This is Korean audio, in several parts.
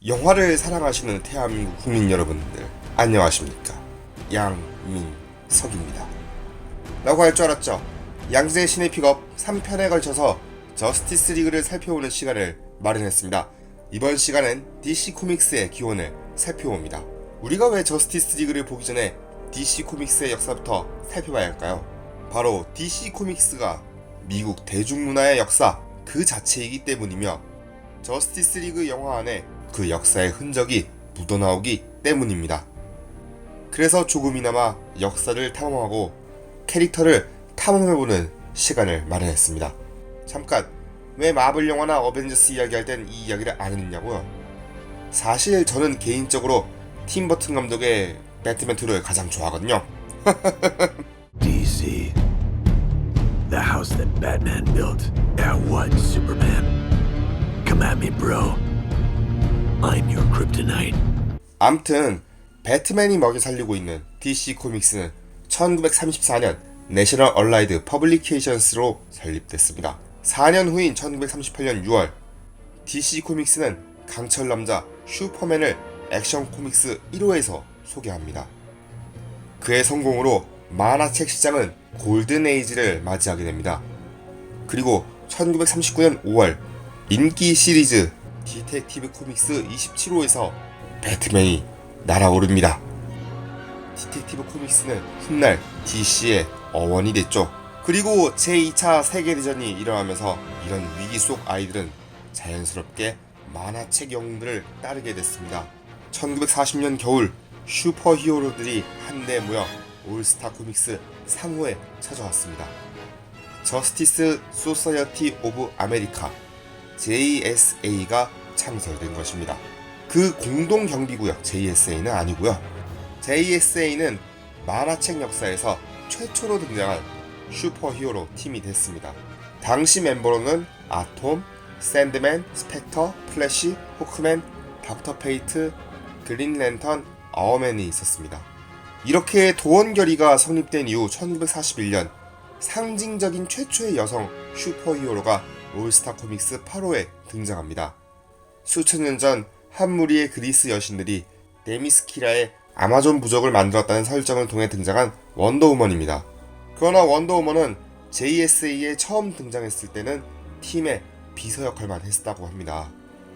영화를 사랑하시는 대한민국 국민 여러분들 안녕하십니까. 양민석입니다. 라고 할 줄 알았죠. 양재 신의 픽업 3편에 걸쳐서 저스티스 리그를 살펴보는 시간을 마련했습니다. 이번 시간은 DC 코믹스의 기원을 살펴봅니다. 우리가 왜 저스티스 리그를 보기 전에 DC 코믹스의 역사부터 살펴봐야 할까요? 바로 DC 코믹스가 미국 대중문화의 역사 그 자체이기 때문이며 저스티스 리그 영화 안에 그 역사의 흔적이 묻어나오기 때문입니다. 그래서 조금이나마 역사를 탐험하고 캐릭터를 탐험해보는 시간을 마련했습니다. 잠깐, 왜 마블 영화나 어벤져스 이야기할 땐 이 이야기를 안 했냐고요? 사실 저는 개인적으로 팀 버튼 감독의 배트맨 2를 가장 좋아하거든요. DC. The house that Batman built. At what, Superman? Come at me, bro. I'm your kryptonite. 암튼 배트맨이 먹여 살리고 있는 DC 코믹스는 1934년 내셔널 얼라이드 퍼블리케이션스로 설립됐습니다. 4년 후인 1938년 6월 DC 코믹스는 강철 남자 슈퍼맨을 액션 코믹스 1호에서 소개합니다. 그의 성공으로 만화책 시장은 골든 에이지를 맞이하게 됩니다. 그리고 1939년 5월 인기 시리즈 디텍티브 코믹스 27호에서 배트맨이 날아오릅니다. 디텍티브 코믹스는 훗날 DC의 어원이 됐죠. 그리고 제2차 세계대전이 일어나면서 이런 위기 속 아이들은 자연스럽게 만화책 영웅들을 따르게 됐습니다. 1940년 겨울 슈퍼히어로들이 한데 모여 올스타 코믹스 상호에 찾아왔습니다. 저스티스 소사이어티 오브 아메리카 JSA가 창설된 것입니다. 그 공동경비구역 JSA는 아니고요. JSA는 만화책 역사에서 최초로 등장한 슈퍼히어로 팀이 됐습니다. 당시 멤버로는 아톰, 샌드맨, 스펙터, 플래시, 호크맨, 닥터 페이트, 그린랜턴, 아워맨이 있었습니다. 이렇게 도원결의가 성립된 이후 1941년 상징적인 최초의 여성 슈퍼히어로가 올스타 코믹스 8호에 등장합니다. 수천 년 전 한 무리의 그리스 여신들이 데미스키라의 아마존 부족을 만들었다는 설정을 통해 등장한 원더우먼입니다. 그러나 원더우먼은 JSA에 처음 등장했을 때는 팀의 비서 역할만 했다고 합니다.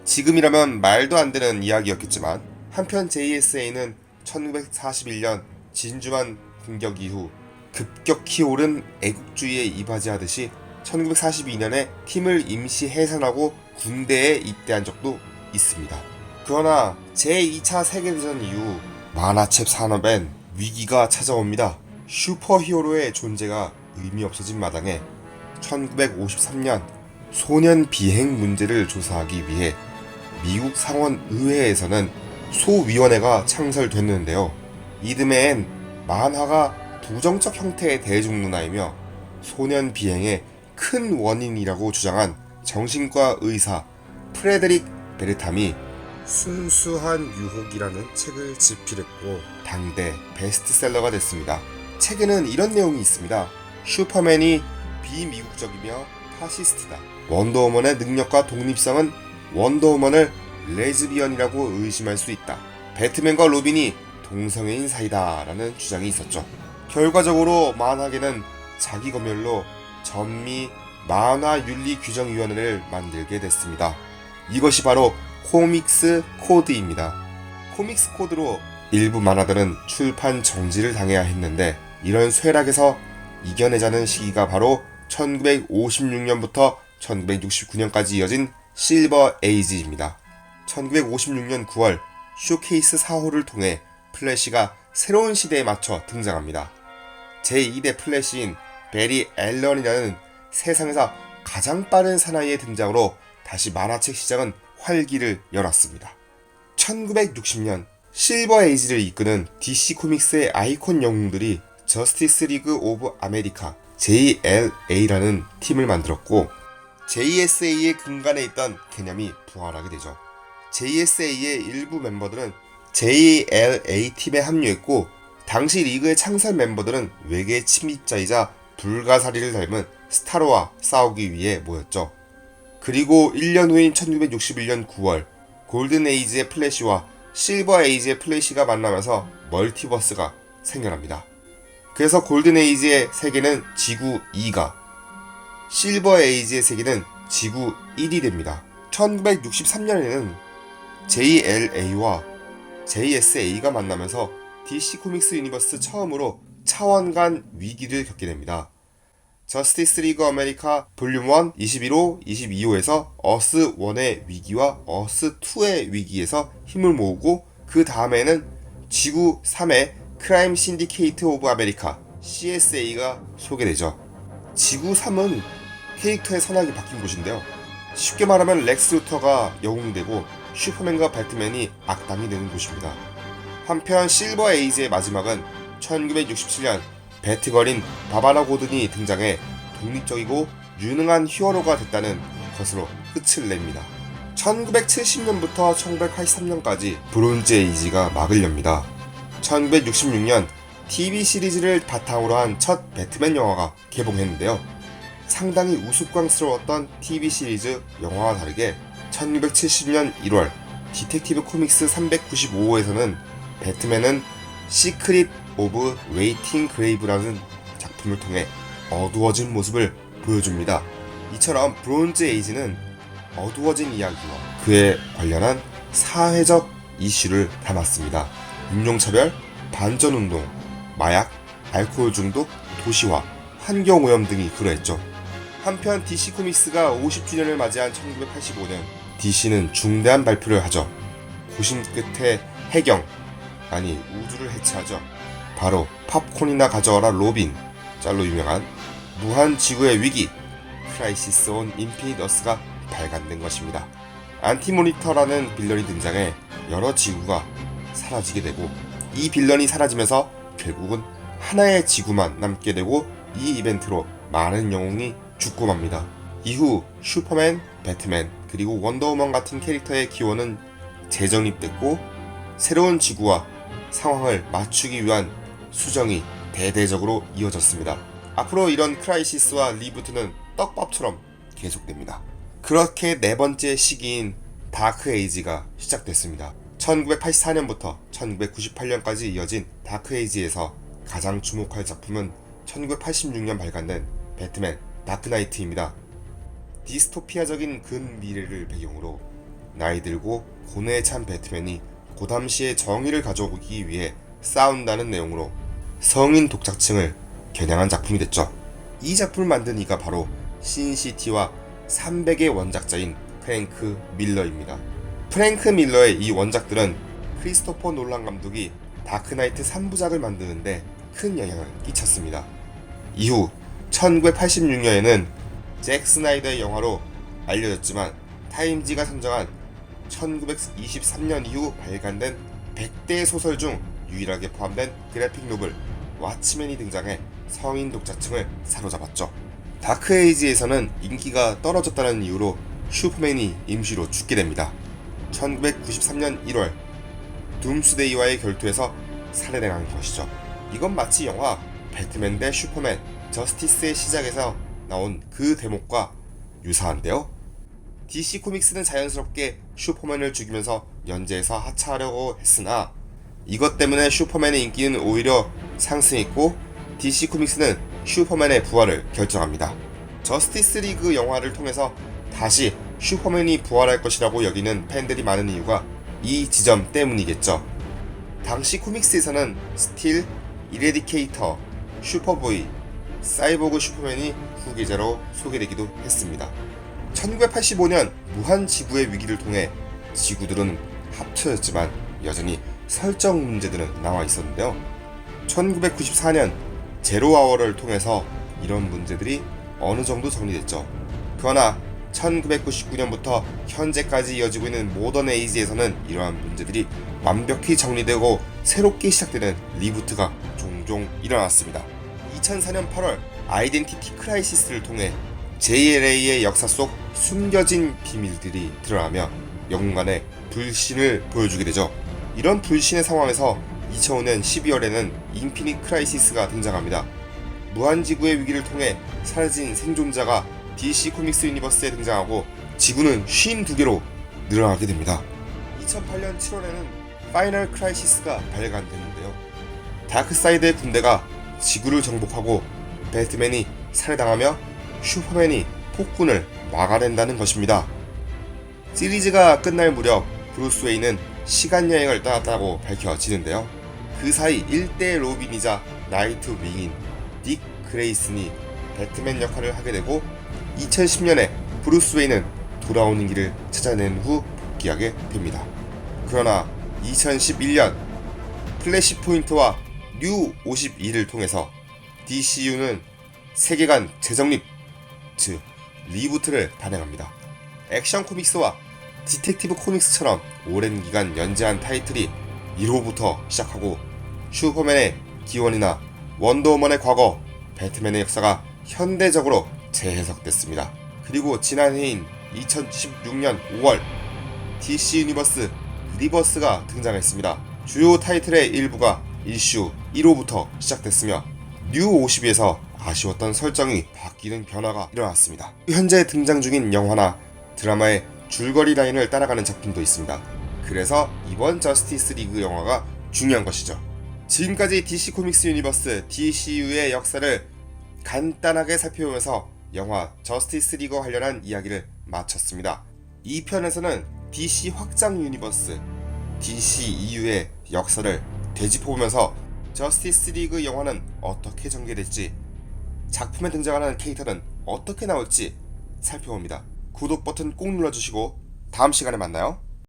지금이라면 말도 안 되는 이야기였겠지만 한편 JSA는 1941년 진주만 공격 이후 급격히 오른 애국주의에 이바지하듯이 1942년에 팀을 임시 해산하고 군대에 입대한 적도 있습니다. 그러나 제2차 세계대전 이후 만화책 산업엔 위기가 찾아옵니다. 슈퍼히어로의 존재가 의미 없어진 마당에 1953년 소년 비행 문제를 조사하기 위해 미국 상원 의회에서는 소위원회가 창설됐는데요. 이듬해엔 만화가 부정적 형태의 대중문화이며 소년 비행의 큰 원인이라고 주장한 정신과 의사 프레데릭 베르탐이 순수한 유혹이라는 책을 집필했고 당대 베스트셀러가 됐습니다. 책에는 이런 내용이 있습니다. 슈퍼맨이 비미국적이며 파시스트다. 원더우먼의 능력과 독립성은 원더우먼을 레즈비언이라고 의심할 수 있다. 배트맨과 로빈이 동성애인 사이다 라는 주장이 있었죠. 결과적으로 만화계는 자기 검열로 전미 만화윤리규정위원회를 만들게 됐습니다. 이것이 바로 코믹스 코드입니다. 코믹스 코드로 일부 만화들은 출판 정지를 당해야 했는데 이런 쇠락에서 이겨내자는 시기가 바로 1956년부터 1969년까지 이어진 실버 에이지입니다. 1956년 9월 쇼케이스 4호를 통해 플래시가 새로운 시대에 맞춰 등장합니다. 제2대 플래시인 베리 앨런이라는 세상에서 가장 빠른 사나이의 등장으로 다시 만화책 시장은 활기를 열었습니다. 1960년 실버 에이지를 이끄는 DC 코믹스의 아이콘 영웅들이 저스티스 리그 오브 아메리카 JLA라는 팀을 만들었고 JSA의 근간에 있던 개념이 부활하게 되죠. JSA의 일부 멤버들은 JLA 팀에 합류했고 당시 리그의 창설 멤버들은 외계 침입자이자 불가사리를 닮은 스타로와 싸우기 위해 모였죠. 그리고 1년 후인 1961년 9월 골든 에이지의 플래시와 실버 에이지의 플래시가 만나면서 멀티버스가 생겨납니다. 그래서 골든 에이지의 세계는 지구 2가, 실버 에이지의 세계는 지구 1이 됩니다. 1963년에는 JLA와 JSA가 만나면서 DC 코믹스 유니버스 처음으로 차원 간 위기를 겪게 됩니다. 저스티스 리그 아메리카 볼륨 1 21호, 22호에서 어스 1의 위기와 어스 2의 위기에서 힘을 모으고 그 다음에는 지구 3의 크라임 신디케이트 오브 아메리카 CSA가 소개되죠. 지구 3은 캐릭터의 선악이 바뀐 곳인데요. 쉽게 말하면 렉스 루터가 영웅되고 슈퍼맨과 배트맨이 악당이 되는 곳입니다. 한편 실버 에이지의 마지막은 1967년 배트걸인 바바라 고든이 등장해 독립적이고 유능한 히어로가 됐다는 것으로 끝을 냅니다. 1970년부터 1983년까지 브론즈 에이지가 막을 엽니다. 1966년 TV 시리즈를 바탕으로 한 첫 배트맨 영화가 개봉했는데요. 상당히 우스꽝스러웠던 TV 시리즈 영화와 다르게 1970년 1월 디텍티브 코믹스 395호에서는 배트맨은 시크릿 오브 웨이팅 그레이브라는 작품을 통해 어두워진 모습을 보여줍니다. 이처럼 브론즈 에이지는 어두워진 이야기와 그에 관련한 사회적 이슈를 담았습니다. 인종차별, 반전운동, 마약, 알코올 중독, 도시화, 환경오염 등이 그러했죠. 한편 DC 코믹스가 50주년을 맞이한 1985년 DC는 중대한 발표를 하죠. 고심 끝에 우주를 해체하죠. 바로 팝콘이나 가져와라 로빈 짤로 유명한 무한지구의 위기 크라이시스 온 인피니트 어스가 발간된 것입니다. 안티모니터라는 빌런이 등장해 여러 지구가 사라지게 되고 이 빌런이 사라지면서 결국은 하나의 지구만 남게 되고 이 이벤트로 많은 영웅이 죽고 맙니다. 이후 슈퍼맨, 배트맨, 그리고 원더우먼 같은 캐릭터의 기원은 재정립됐고 새로운 지구와 상황을 맞추기 위한 수정이 대대적으로 이어졌습니다. 앞으로 이런 크라이시스와 리부트는 떡밥처럼 계속됩니다. 그렇게 네 번째 시기인 다크 에이지가 시작됐습니다. 1984년부터 1998년까지 이어진 다크 에이지에서 가장 주목할 작품은 1986년 발간된 배트맨 다크나이트입니다. 디스토피아적인 근미래를 배경으로 나이 들고 고뇌에 찬 배트맨이 고담시의 정의를 가져오기 위해 싸운다는 내용으로 성인 독자층을 겨냥한 작품이 됐죠. 이 작품을 만든 이가 바로 신시티와 300의 원작자인 프랭크 밀러입니다. 프랭크 밀러의 이 원작들은 크리스토퍼 놀란 감독이 다크나이트 3부작을 만드는데 큰 영향을 끼쳤습니다. 이후 1986년에는 잭 스나이더의 영화로 알려졌지만 타임지가 선정한 1923년 이후 발간된 100대 소설 중 유일하게 포함된 그래픽 노블 왓츠맨이 등장해 성인 독자층을 사로잡았죠. 다크에이지에서는 인기가 떨어졌다는 이유로 슈퍼맨이 임시로 죽게 됩니다. 1993년 1월 둠스데이와의 결투에서 살해당한 것이죠. 이건 마치 영화 배트맨 대 슈퍼맨 저스티스의 시작에서 나온 그 대목과 유사한데요. DC 코믹스는 자연스럽게 슈퍼맨을 죽이면서 연재에서 하차하려고 했으나 이것 때문에 슈퍼맨의 인기는 오히려 상승했고 DC 코믹스는 슈퍼맨의 부활을 결정합니다. 저스티스 리그 영화를 통해서 다시 슈퍼맨이 부활할 것이라고 여기는 팬들이 많은 이유가 이 지점 때문이겠죠. 당시 코믹스에서는 스틸, 이레디케이터, 슈퍼보이, 사이보그 슈퍼맨이 후계자로 소개되기도 했습니다. 1985년 무한지구의 위기를 통해 지구들은 합쳐졌지만 여전히 설정 문제들은 남아 있었는데요. 1994년 제로아워를 통해서 이런 문제들이 어느 정도 정리됐죠. 그러나 1999년부터 현재까지 이어지고 있는 모던 에이지에서는 이러한 문제들이 완벽히 정리되고 새롭게 시작되는 리부트가 종종 일어났습니다. 2004년 8월 아이덴티티 크라이시스를 통해 JLA의 역사 속 숨겨진 비밀들이 드러나며 영웅간의 불신을 보여주게 되죠. 이런 불신의 상황에서 2005년 12월에는 인피니트 크라이시스가 등장합니다. 무한지구의 위기를 통해 사라진 생존자가 DC 코믹스 유니버스에 등장하고 지구는 52개로 늘어나게 됩니다. 2008년 7월에는 파이널 크라이시스가 발간됐는데요. 다크사이드의 군대가 지구를 정복하고 배트맨이 살해당하며 슈퍼맨이 폭군을 막아낸다는 것입니다. 시리즈가 끝날 무렵 브루스 웨인은 시간여행을 떠났다고 밝혀지는데요. 그 사이 1대 로빈이자 나이트 윙인 딕 그레이슨이 배트맨 역할을 하게 되고 2010년에 브루스 웨인은 돌아오는 길을 찾아낸 후 복귀하게 됩니다. 그러나 2011년 플래시포인트와 뉴 52를 통해서 DCU는 세계관 재정립, 즉 리부트를 단행합니다. 액션 코믹스와 디텍티브 코믹스처럼 오랜 기간 연재한 타이틀이 1호부터 시작하고 슈퍼맨의 기원이나 원더우먼의 과거, 배트맨의 역사가 현대적으로 재해석됐습니다. 그리고 지난해인 2016년 5월 DC 유니버스 리버스가 등장했습니다. 주요 타이틀의 일부가 이슈 1호부터 시작됐으며 뉴 52에서 아쉬웠던 설정이 바뀌는 변화가 일어났습니다. 현재 등장 중인 영화나 드라마의 줄거리 라인을 따라가는 작품도 있습니다. 그래서 이번 저스티스 리그 영화가 중요한 것이죠. 지금까지 DC 코믹스 유니버스 DCU의 역사를 간단하게 살펴보면서 영화 저스티스 리그 관련한 이야기를 마쳤습니다. 이 편에서는 DC 확장 유니버스 DCEU의 역사를 되짚어보면서 저스티스 리그 영화는 어떻게 전개될지, 작품에 등장하는 캐릭터는 어떻게 나올지 살펴봅니다. 구독 버튼 꼭 눌러주시고 다음 시간에 만나요.